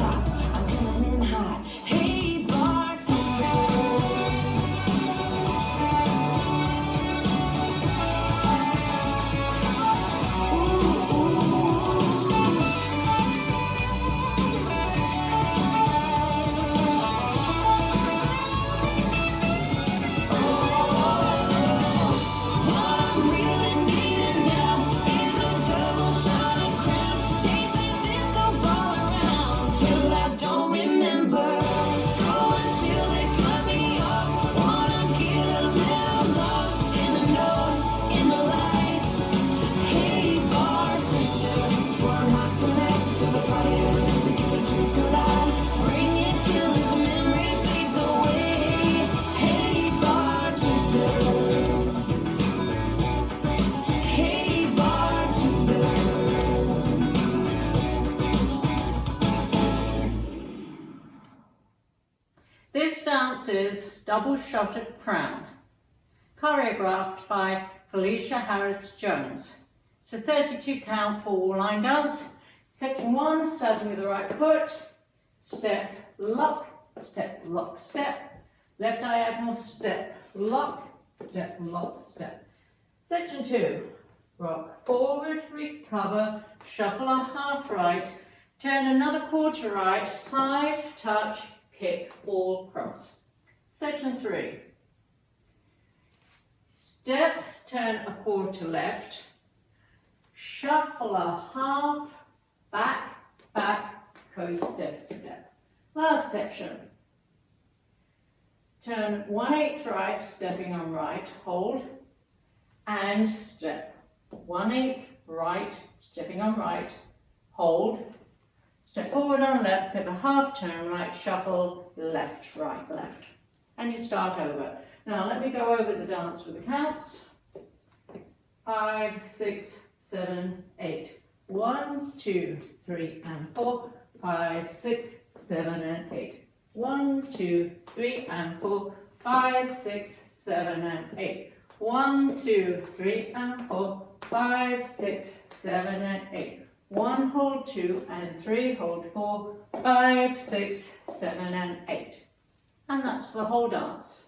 hot, I'm coming in hot. Hey, bartender. Ooh, ooh. What I'm really needing now is a double shot of Crown. Chase that disco ball around till I don't remember. Go until they cut me off. Wanna get a little lost in the noise, in the lights. Hey, bartender, one hot select to the fire to get the truth alive. Bring it till his memory fades away. Hey, bartender. Hey, bartender. This dance is Double Shotted Crown, choreographed by Felicia Harris-Jones. It's a 32 count four line dance. Section 1, starting with the right foot, step, lock, step, lock, step, left diagonal, step, lock, step. Section 2, rock forward, recover, shuffle a half right, turn another quarter right, side, touch, kick, all cross. Section 3, step, turn a quarter left, shuffle a half, back, coaster, step. Last section, turn 1/8 right, stepping on right, hold, and step. 1/8 right, stepping on right, hold, step forward on left, pivot half turn right, shuffle, left, right, left. And you start over. Now let me go over the dance with the counts. 5, 6, 7, 8. 1, 2, 3, and 4. 5, 6, 7, and 8. 1, 2, 3, and 4. 5, 6, 7, and 8. 1, 2, 3, and 4. 5, 6, 7, and 8. 1, hold 2, and 3, hold 4. 5, 6, 7, and 8. And that's the whole dance.